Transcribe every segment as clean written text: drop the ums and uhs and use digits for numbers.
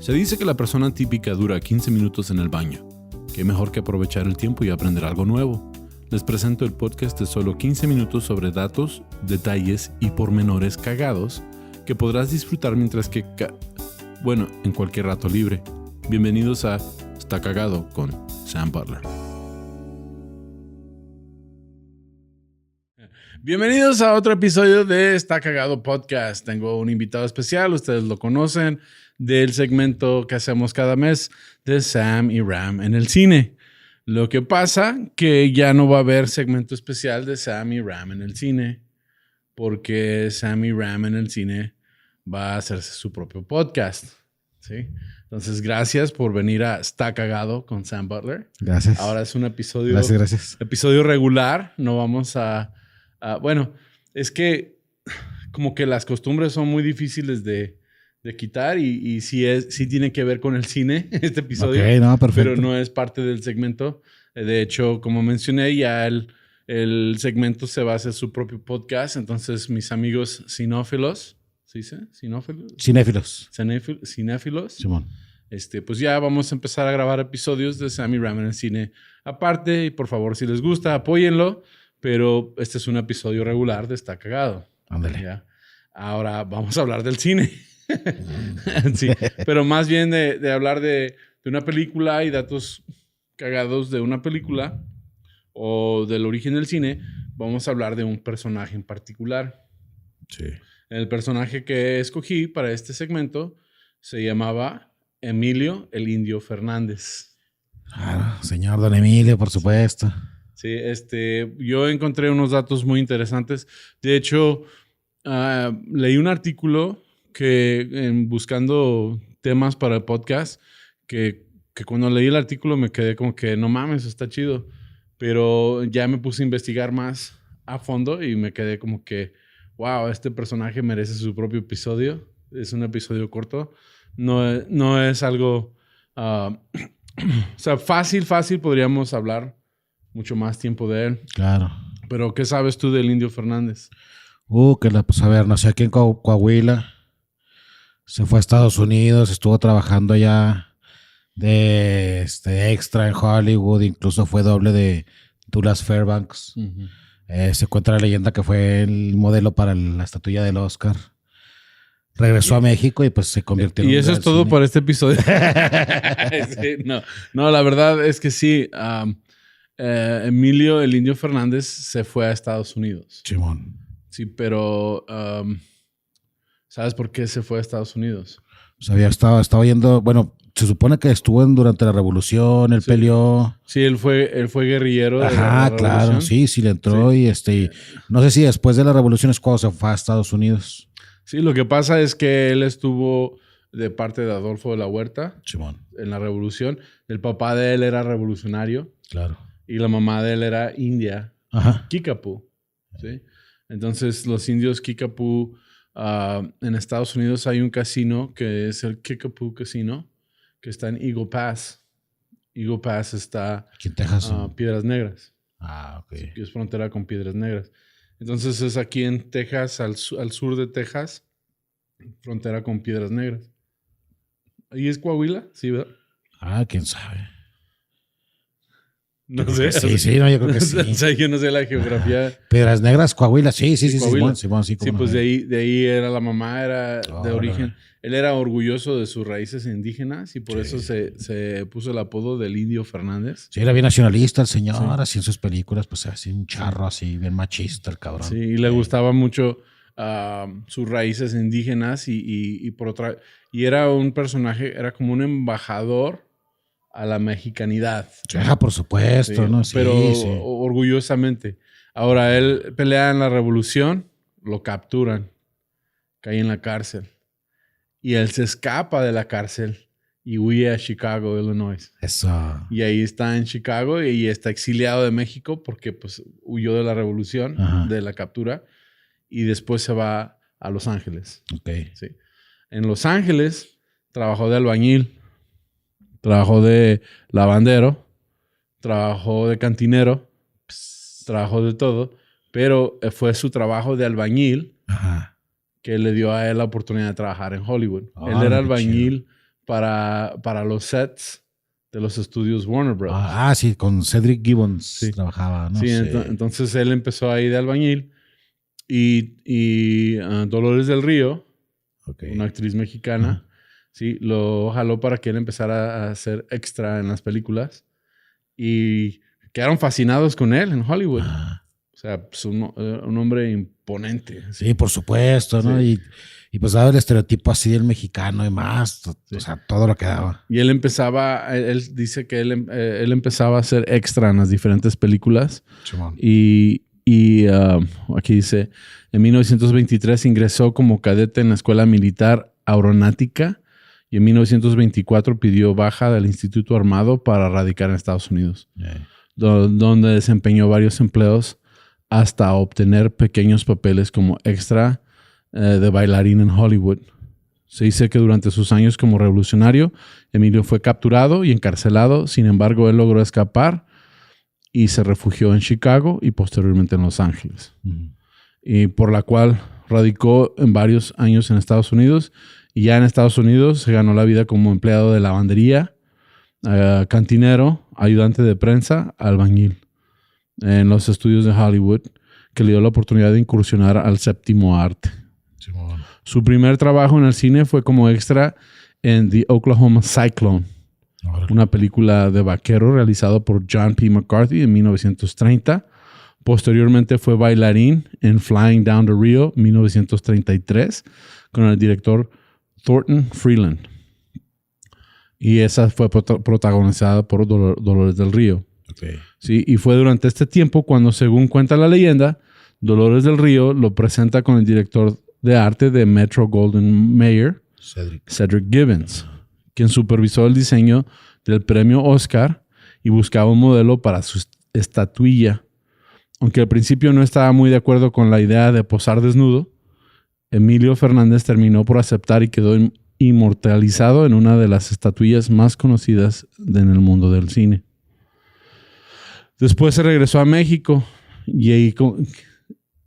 Se dice que la persona típica dura 15 minutos en el baño. Qué mejor que aprovechar el tiempo y aprender algo nuevo. Les presento el podcast de solo 15 minutos sobre datos, detalles y pormenores cagados que podrás disfrutar mientras que... en cualquier rato libre. Bienvenidos a Está Cagado con Sam Butler. Bienvenidos a otro episodio de Está Cagado Podcast. Tengo un invitado especial, ustedes lo conocen, del segmento que hacemos cada mes de Sam y Ram en el cine. Lo que pasa que ya no va a haber segmento especial de Sam y Ram en el cine, porque Sam y Ram en el cine va a hacerse su propio podcast, ¿sí? Entonces, gracias por venir a Está Cagado con Sam Butler. Gracias. Ahora es un episodio... Gracias. Episodio regular. No vamos a... es que como que las costumbres son muy difíciles de quitar y sí tiene que ver con el cine este episodio. Ok, no, perfecto. Pero no es parte del segmento. De hecho, como mencioné, ya el segmento se va a hacer su propio podcast. Entonces, mis amigos cinófilos, ¿se dice? Cinéfilos. Cinéfilos. Simón. Pues ya vamos a empezar a grabar episodios de Sam y Ram en el cine aparte. Y por favor, si les gusta, apóyenlo. Pero este es un episodio regular de Está Cagado. Ándale. ¿Ya? Ahora vamos a hablar del cine. Sí, pero más bien de hablar de una película y datos cagados de una película o del origen del cine. Vamos a hablar de un personaje en particular. Sí. El personaje que escogí para este segmento se llamaba Emilio el Indio Fernández. Claro, señor Don Emilio, por supuesto. Sí, yo encontré unos datos muy interesantes. De hecho, leí un artículo que buscando temas para el podcast, que cuando leí el artículo me quedé como que no mames, está chido. Pero ya me puse a investigar más a fondo y me quedé como que, wow, este personaje merece su propio episodio. Es un episodio corto. No es algo... o sea, fácil podríamos hablar mucho más tiempo de él. Claro. Pero, ¿qué sabes tú del Indio Fernández? Pues a ver, nació aquí en Coahuila. Se fue a Estados Unidos, estuvo trabajando allá de extra en Hollywood, incluso fue doble de Douglas Fairbanks. Uh-huh. Se cuenta la leyenda que fue el modelo para la estatuilla del Oscar. Regresó a México y pues se convirtió en... Y eso es todo cine. por este episodio. Sí, no, la verdad es que sí. Emilio el Indio Fernández se fue a Estados Unidos. Simón. Sí, pero ¿sabes por qué se fue a Estados Unidos? Pues estaba yendo, bueno, se supone que estuvo durante la revolución, él peleó. Sí, él fue guerrillero de la revolución. Claro, sí, le entró sí. Y no sé si después de la revolución es cuando se fue a Estados Unidos. Sí, lo que pasa es que él estuvo de parte de Adolfo de la Huerta. Simón. En la revolución. El papá de él era revolucionario. Claro. Y la mamá de él era india. Ajá. Kickapoo. ¿Sí? Entonces, los indios Kickapoo, en Estados Unidos hay un casino que es el Kickapoo Casino, que está en Eagle Pass. Eagle Pass está aquí en Texas. Piedras Negras. Ok. Sí, que es frontera con Piedras Negras. Entonces, es aquí en Texas, al sur de Texas, frontera con Piedras Negras. ¿Ahí es Coahuila? Sí, ¿verdad? Quién sabe. No sé. Sí, no, yo creo que sí. O sea, yo no sé la geografía. Piedras Negras, Coahuila, sí, Coahuila. Simón, sí. Sí, pues de ahí era la mamá, era de origen. Él era orgulloso de sus raíces indígenas y por eso se puso el apodo del Indio Fernández. Sí, era bien nacionalista el señor, así en sus películas, pues así un charro, así bien machista el cabrón. Sí, y le gustaba mucho sus raíces indígenas y por otra... Y era un personaje, era como un embajador a la mexicanidad. Por supuesto, sí, ¿no? Sí, pero orgullosamente. Ahora, él pelea en la revolución, lo capturan, cae en la cárcel. Y él se escapa de la cárcel y huye a Chicago, Illinois. Eso. Y ahí está en Chicago y está exiliado de México porque pues huyó de la revolución, de la captura. Y después se va a Los Ángeles. Ok. Sí. En Los Ángeles trabajó de albañil. Trabajó de lavandero, trabajó de cantinero, trabajó de todo, pero fue su trabajo de albañil que le dio a él la oportunidad de trabajar en Hollywood. Él era albañil para los sets de los estudios Warner Bros. Sí, con Cedric Gibbons Sí. trabajaba, ¿no? Sí, entonces él empezó ahí de albañil y Dolores del Río, una actriz mexicana, sí, lo jaló para que él empezara a hacer extra en las películas y quedaron fascinados con él en Hollywood. O sea, pues un hombre imponente. Sí, por supuesto, ¿no? Sí. Y pues daba el estereotipo así del mexicano y más, o sea, todo lo que daba. Y él dice que él empezaba a hacer extra en las diferentes películas. Y aquí dice, en 1923 ingresó como cadete en la Escuela Militar Aeronáutica y en 1924 pidió baja del Instituto Armado para radicar en Estados Unidos, donde desempeñó varios empleos hasta obtener pequeños papeles como extra de bailarín en Hollywood. Se dice que durante sus años como revolucionario, Emilio fue capturado y encarcelado. Sin embargo, él logró escapar y se refugió en Chicago y posteriormente en Los Ángeles. Y por la cual radicó en varios años en Estados Unidos. Y ya en Estados Unidos se ganó la vida como empleado de lavandería, cantinero, ayudante de prensa, albañil en los estudios de Hollywood, que le dio la oportunidad de incursionar al séptimo arte. Su primer trabajo en el cine fue como extra en The Oklahoma Cyclone, una película de vaquero realizada por John P. McCarthy en 1930. Posteriormente fue bailarín en Flying Down the Rio, 1933, con el director Thornton Freeland. Y esa fue protagonizada por Dolores del Río. Sí, y fue durante este tiempo cuando, según cuenta la leyenda, Dolores del Río lo presenta con el director de arte de Metro Goldwyn Mayer, Cedric Gibbons, quien supervisó el diseño del premio Oscar y buscaba un modelo para su estatuilla. Aunque al principio no estaba muy de acuerdo con la idea de posar desnudo, Emilio Fernández terminó por aceptar y quedó inmortalizado en una de las estatuillas más conocidas en el mundo del cine. Después se regresó a México y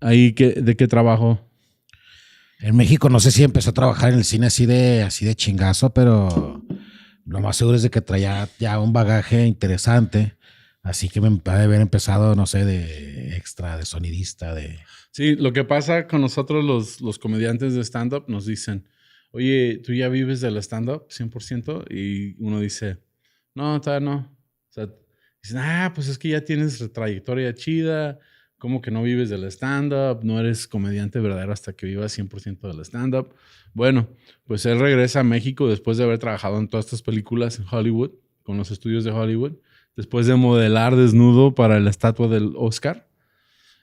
¿de qué trabajó? En México no sé si empezó a trabajar en el cine así de chingazo, pero lo más seguro es de que traía ya un bagaje interesante. Así que me ha de haber empezado, no sé, de extra, de sonidista, de... Sí, lo que pasa con nosotros los comediantes de stand-up nos dicen, oye, ¿tú ya vives del stand-up 100%? Y uno dice, no, todavía no. O sea, dicen, pues es que ya tienes trayectoria chida, ¿cómo que no vives del stand-up? No eres comediante verdadero hasta que vivas 100% del stand-up. Bueno, pues él regresa a México después de haber trabajado en todas estas películas en Hollywood, con los estudios de Hollywood, después de modelar desnudo para la estatua del Oscar,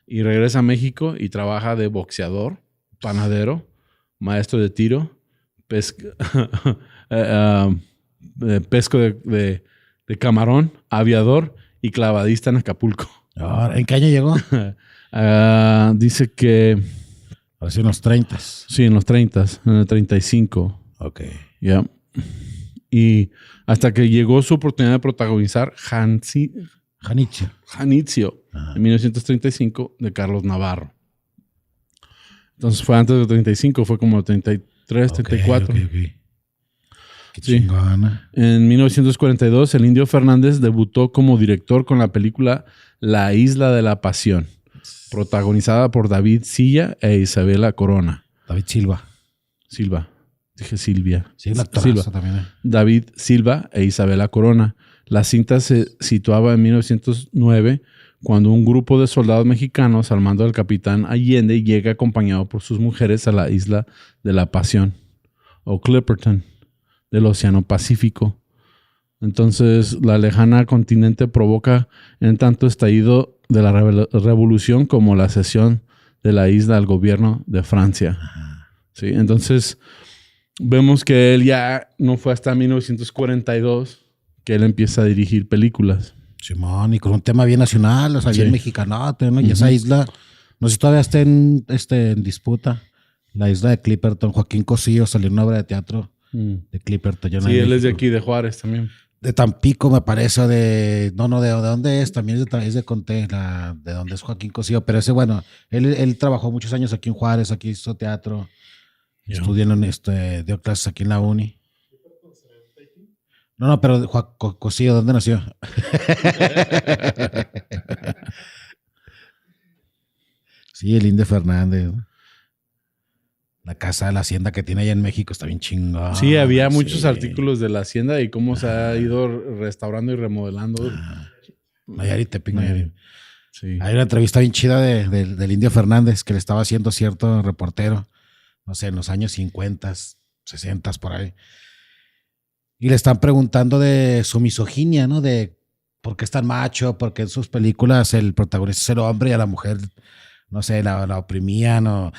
y regresa a México y trabaja de boxeador, panadero, maestro de tiro, pesco de camarón, aviador y clavadista en Acapulco. ¿En qué año llegó? Dice que... Así en los 30. Sí, en los 30, en el 35. Ok. Ya. Y hasta que llegó su oportunidad de protagonizar Janitzio, en 1935, de Carlos Navarro. Entonces fue antes del 35, fue como el 33, 34. Qué chingona. En 1942, el Indio Fernández debutó como director con la película La Isla de la Pasión, protagonizada por David Silla e Isabela Corona. David Silva. Dije Silvia. Sí, la actoraza también. David Silva e Isabela Corona. La cinta se situaba en 1909, cuando un grupo de soldados mexicanos al mando del capitán Allende llega acompañado por sus mujeres a la Isla de la Pasión, o Clipperton, del Océano Pacífico. Entonces, la lejana continente provoca en tanto estallido de la revolución como la cesión de la isla al gobierno de Francia. ¿Sí? Entonces, vemos que él ya no fue hasta 1942 que él empieza a dirigir películas. Simón, y con un tema bien nacional, o sea, bien mexicanote, ¿no? Y esa isla, no sé si todavía está en disputa. La isla de Clipperton, Joaquín Cosío salió en una obra de teatro de Clipperton. Sí, él es de aquí, de Juárez también. De Tampico, me parece, ¿de dónde es? También es de Conté, de dónde es Joaquín Cosío. Pero ese, bueno, él trabajó muchos años aquí en Juárez, aquí hizo teatro. Estudió dio clases aquí en la uni. No, pero Cosío, ¿dónde nació? Sí, el Indio Fernández, ¿no? La casa de la hacienda que tiene allá en México está bien chingón. Sí, había muchos artículos de la hacienda y cómo se ha ido restaurando y remodelando. Nayarit, Tepic, Nayarit. Sí. Hay una entrevista bien chida del Indio Fernández que le estaba haciendo cierto reportero, no sé, en los años 50, 60 por ahí. Y le están preguntando de su misoginia, ¿no? De por qué es tan macho, porque en sus películas el protagonista es el hombre y a la mujer, no sé, la oprimían o...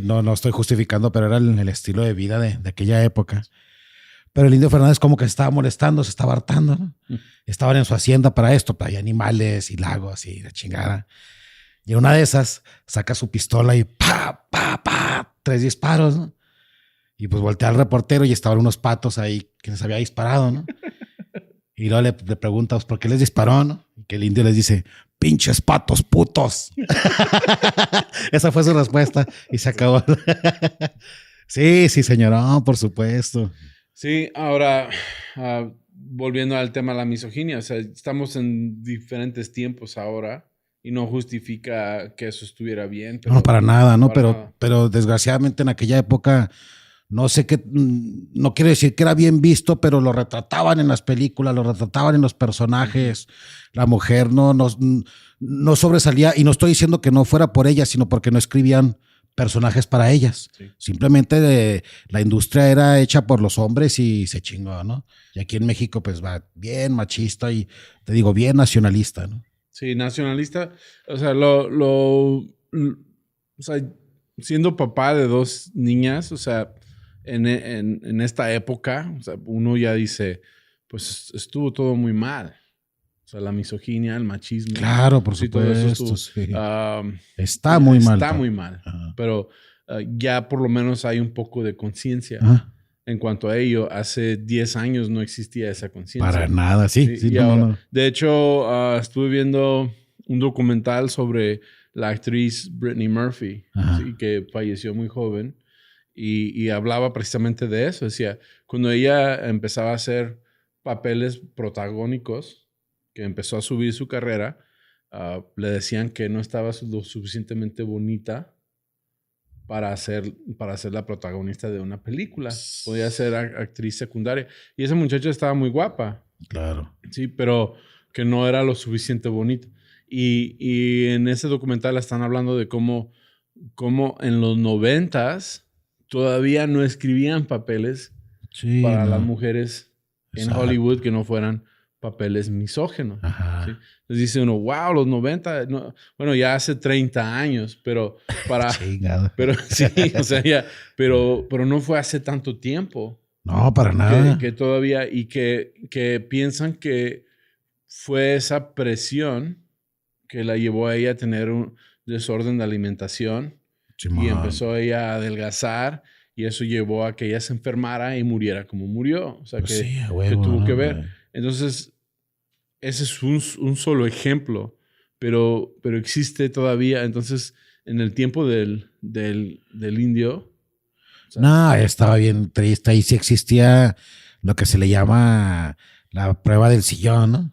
No estoy justificando, pero era el estilo de vida de aquella época. Pero el Indio Fernández como que se estaba molestando, se estaba hartando, ¿no? Estaban en su hacienda para esto, hay animales y lagos y la chingada. Y en una de esas saca su pistola y pa, 3 disparos, ¿no? Y pues voltea al reportero y estaban unos patos ahí que les había disparado, ¿no? Y luego le pregunta, ¿por qué les disparó, no? Y que el indio les dice, pinches patos putos. Esa fue su respuesta y se acabó. Sí, señor, por supuesto. Sí, ahora, volviendo al tema de la misoginia, o sea, estamos en diferentes tiempos ahora y no justifica que eso estuviera bien. Pero, no, para nada, ¿no? Pero desgraciadamente en aquella época, no sé qué, no quiero decir que era bien visto, pero lo retrataban en las películas, lo retrataban en los personajes. La mujer no sobresalía, y no estoy diciendo que no fuera por ella, sino porque no escribían personajes para ellas. Sí. Simplemente la industria era hecha por los hombres y se chingó, ¿no? Y aquí en México pues va bien machista y te digo bien nacionalista, ¿no? Sí, nacionalista. O sea, o sea, siendo papá de 2 niñas, o sea, en esta época, o sea, uno ya dice, pues estuvo todo muy mal. O sea, la misoginia, el machismo. Claro, por supuesto. Todo eso sí. Está muy mal. Está muy mal. Pero ya por lo menos hay un poco de conciencia en cuanto a ello. Hace 10 años no existía esa conciencia. Para nada, sí. No. De hecho, estuve viendo un documental sobre la actriz Brittany Murphy, ¿sí? Que falleció muy joven. Y hablaba precisamente de eso. Decía, cuando ella empezaba a hacer papeles protagónicos, que empezó a subir su carrera, le decían que no estaba lo suficientemente bonita para ser la protagonista de una película. Podía ser actriz secundaria. Y esa muchacha estaba muy guapa. Claro. Sí, pero que no era lo suficiente bonita. Y en ese documental están hablando de cómo en los 90s todavía no escribían papeles para las mujeres en Hollywood que no fueran papeles misógenos. ¿Sí? Entonces dice uno, wow, los 90, no, bueno, ya hace 30 años, pero pero sí, o sea, ya, pero no fue hace tanto tiempo. No, para nada. Que todavía, y que piensan que fue esa presión que la llevó a ella a tener un desorden de alimentación. Y empezó ella a adelgazar y eso llevó a que ella se enfermara y muriera como murió. O sea, pues que tuvo que ver. Entonces, ese es un solo ejemplo, pero existe todavía. Entonces, en el tiempo del indio... O sea, no, estaba bien triste. Ahí sí existía lo que se le llama la prueba del sillón, ¿no?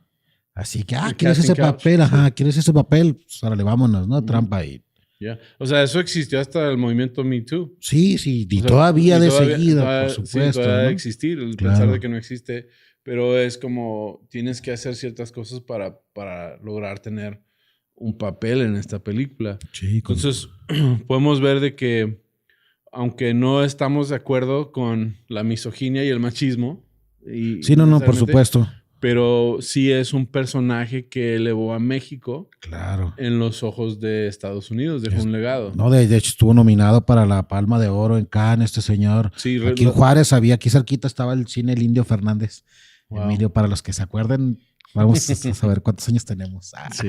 Así que, ¿quieres ese papel? ¿Quieres ese papel? Pues órale, vámonos, ¿no? Trampa y... Yeah. O sea, eso existió hasta el movimiento Me Too. Sí, y todavía de seguida, por supuesto. Sí, todavía ¿no? existir, el pensar de que no existe, pero es como tienes que hacer ciertas cosas para lograr tener un papel en esta película. Sí, entonces, podemos ver de que aunque no estamos de acuerdo con la misoginia y el machismo. Sí, no, por supuesto. Pero sí es un personaje que elevó a México en los ojos de Estados Unidos, dejó un legado. No, de hecho estuvo nominado para la Palma de Oro en Cannes, este señor. Sí, aquí en Juárez aquí cerquita estaba el cine El Indio Fernández. Wow. Emilio, para los que se acuerden, vamos a saber cuántos años tenemos. Sí.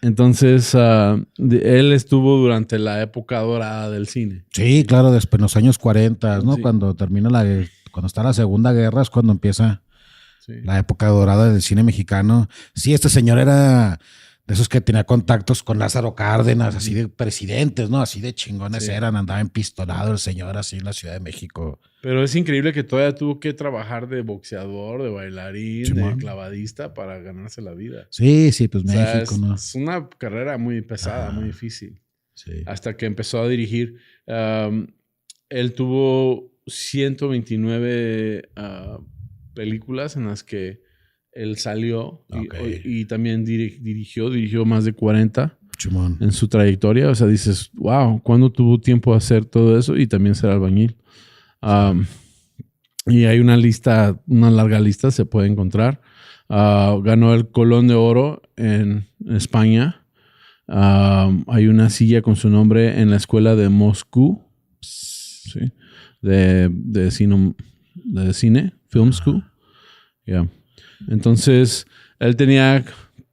Entonces, él estuvo durante la época dorada del cine. Sí, claro, después en los años 40, ¿no? Sí. Cuando está la Segunda Guerra es cuando empieza... Sí. La época dorada del cine mexicano. Sí, este señor era de esos que tenía contactos con Lázaro Cárdenas, así de presidentes, ¿no? Así de chingones eran, andaba empistolado el señor así en la Ciudad de México. Pero es increíble que todavía tuvo que trabajar de boxeador, de bailarín, de clavadista para ganarse la vida. Sí, pues o sea, México, ¿no? Es una carrera muy pesada, muy difícil. Sí. Hasta que empezó a dirigir. Él tuvo 129 películas en las que él salió y también dirigió más de 40 en su trayectoria. O sea, dices, wow, ¿cuándo tuvo tiempo de hacer todo eso? Y también ser albañil. Y hay una larga lista, se puede encontrar. Ganó el Colón de Oro en España. Hay una silla con su nombre en la escuela de Moscú, ¿sí? de cine, Film School. Yeah. Entonces, él tenía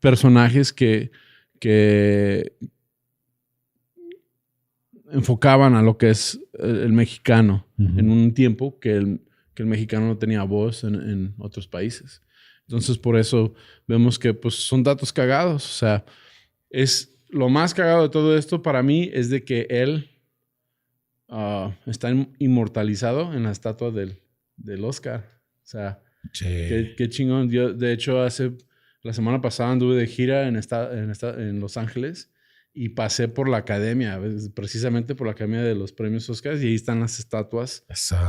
personajes que enfocaban a lo que es el mexicano en un tiempo que el mexicano no tenía voz en otros países. Entonces, por eso vemos que pues, son datos cagados. O sea, lo más cagado de todo esto para mí es de que él está inmortalizado en la estatua del Oscar. O sea, qué chingón. Yo, de hecho, la semana pasada anduve de gira en Los Ángeles y pasé por la academia, precisamente por la academia de los premios Oscars, y ahí están las estatuas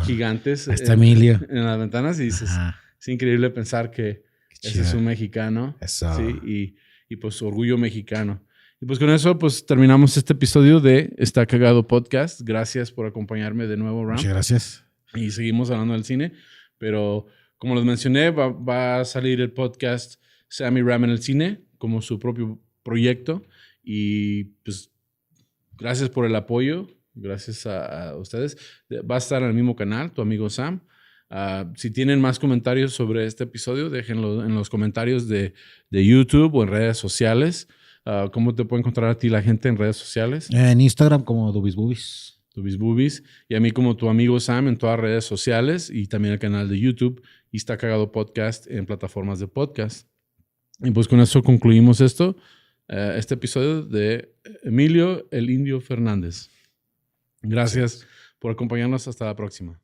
gigantes Emilio en las ventanas, y dices, es increíble pensar que ese es un mexicano. Sí, y pues orgullo mexicano. Y pues con eso pues terminamos este episodio de Está Cagado Podcast. Gracias por acompañarme de nuevo, Ram. Muchas gracias. Y seguimos hablando del cine, pero como les mencioné, va a salir el podcast Sam y Ram en el cine como su propio proyecto. Y pues gracias por el apoyo, gracias a ustedes. Va a estar en el mismo canal, tu amigo Sam. Si tienen más comentarios sobre este episodio, déjenlo en los comentarios de YouTube o en redes sociales. ¿Cómo te puede encontrar a ti la gente en redes sociales? En Instagram como Dubisbubis. Dubisbubis. Y a mí como tu amigo Sam en todas las redes sociales y también el canal de YouTube. Y Está Cagado Podcast en plataformas de podcast. Y pues con eso concluimos este episodio de Emilio el Indio Fernández. Gracias por acompañarnos. Hasta la próxima.